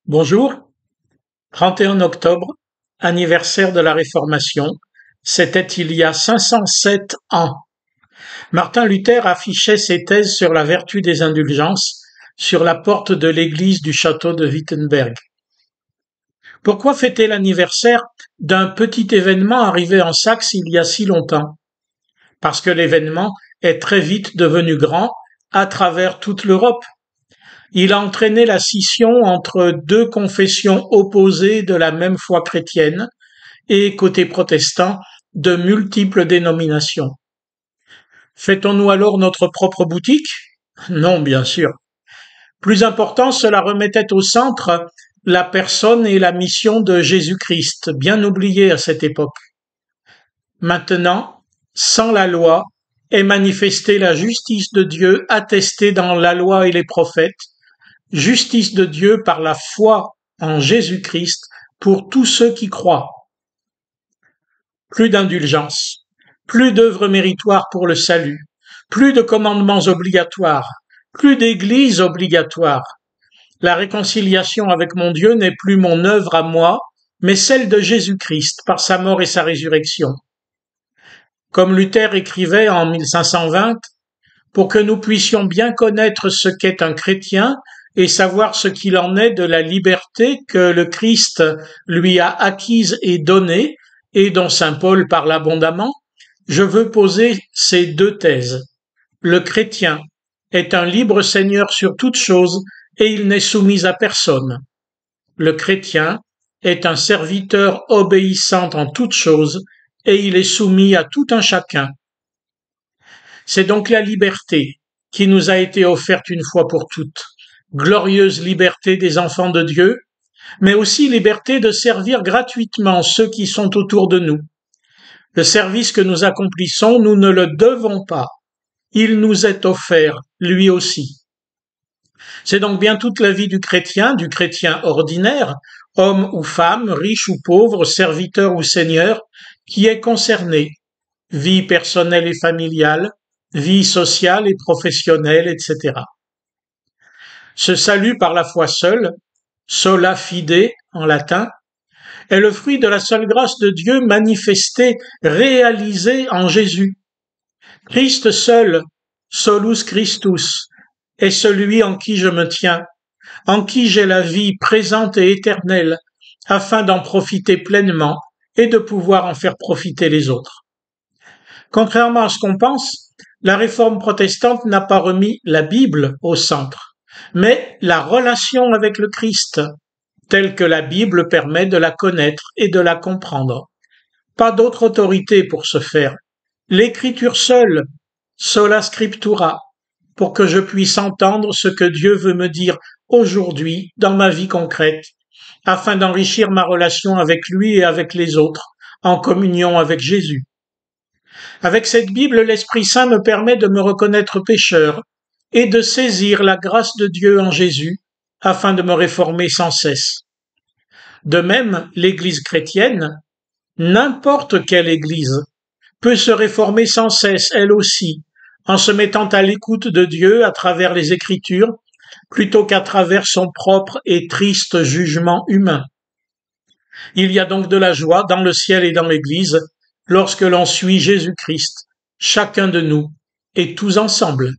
Bonjour, 31 octobre, anniversaire de la Réformation, c'était il y a 507 ans. Martin Luther affichait ses thèses sur la vertu des indulgences sur la porte de l'église du château de Wittenberg. Pourquoi fêter l'anniversaire d'un petit événement arrivé en Saxe il y a si longtemps? Parce que l'événement est très vite devenu grand à travers toute l'Europe. Il a entraîné la scission entre deux confessions opposées de la même foi chrétienne et, côté protestant, de multiples dénominations. Fêtons-nous alors notre propre boutique? Non, bien sûr. Plus important, cela remettait au centre la personne et la mission de Jésus-Christ, bien oubliée à cette époque. Maintenant, sans la loi, est manifestée la justice de Dieu attestée dans la loi et les prophètes, justice de Dieu par la foi en Jésus-Christ pour tous ceux qui croient. Plus d'indulgence, plus d'œuvres méritoires pour le salut, plus de commandements obligatoires, plus d'églises obligatoires. La réconciliation avec mon Dieu n'est plus mon œuvre à moi, mais celle de Jésus-Christ par sa mort et sa résurrection. Comme Luther écrivait en 1520, pour que nous puissions bien connaître ce qu'est un chrétien et savoir ce qu'il en est de la liberté que le Christ lui a acquise et donnée, et dont saint Paul parle abondamment, je veux poser ces deux thèses. Le chrétien est un libre seigneur sur toute chose et il n'est soumis à personne. Le chrétien est un serviteur obéissant en toutes choses et il est soumis à tout un chacun. C'est donc la liberté qui nous a été offerte une fois pour toutes, glorieuse liberté des enfants de Dieu, mais aussi liberté de servir gratuitement ceux qui sont autour de nous. Le service que nous accomplissons, nous ne le devons pas. Il nous est offert, lui aussi. C'est donc bien toute la vie du chrétien ordinaire, homme ou femme, riche ou pauvre, serviteur ou seigneur, qui est concernée. Vie personnelle et familiale, vie sociale et professionnelle, etc. Ce salut par la foi seule, sola fide en latin, est le fruit de la seule grâce de Dieu manifestée, réalisée en Jésus. Christ seul, solus Christus, est celui en qui je me tiens, en qui j'ai la vie présente et éternelle, afin d'en profiter pleinement et de pouvoir en faire profiter les autres. Contrairement à ce qu'on pense, la réforme protestante n'a pas remis la Bible au centre, mais la relation avec le Christ, telle que la Bible permet de la connaître et de la comprendre. Pas d'autre autorité pour ce faire. L'Écriture seule, sola scriptura, pour que je puisse entendre ce que Dieu veut me dire aujourd'hui dans ma vie concrète, afin d'enrichir ma relation avec lui et avec les autres, en communion avec Jésus. Avec cette Bible, l'Esprit Saint me permet de me reconnaître pécheur et de saisir la grâce de Dieu en Jésus afin de me réformer sans cesse. De même, l'Église chrétienne, n'importe quelle Église, peut se réformer sans cesse, elle aussi, en se mettant à l'écoute de Dieu à travers les Écritures, plutôt qu'à travers son propre et triste jugement humain. Il y a donc de la joie dans le ciel et dans l'Église, lorsque l'on suit Jésus-Christ, chacun de nous, et tous ensemble.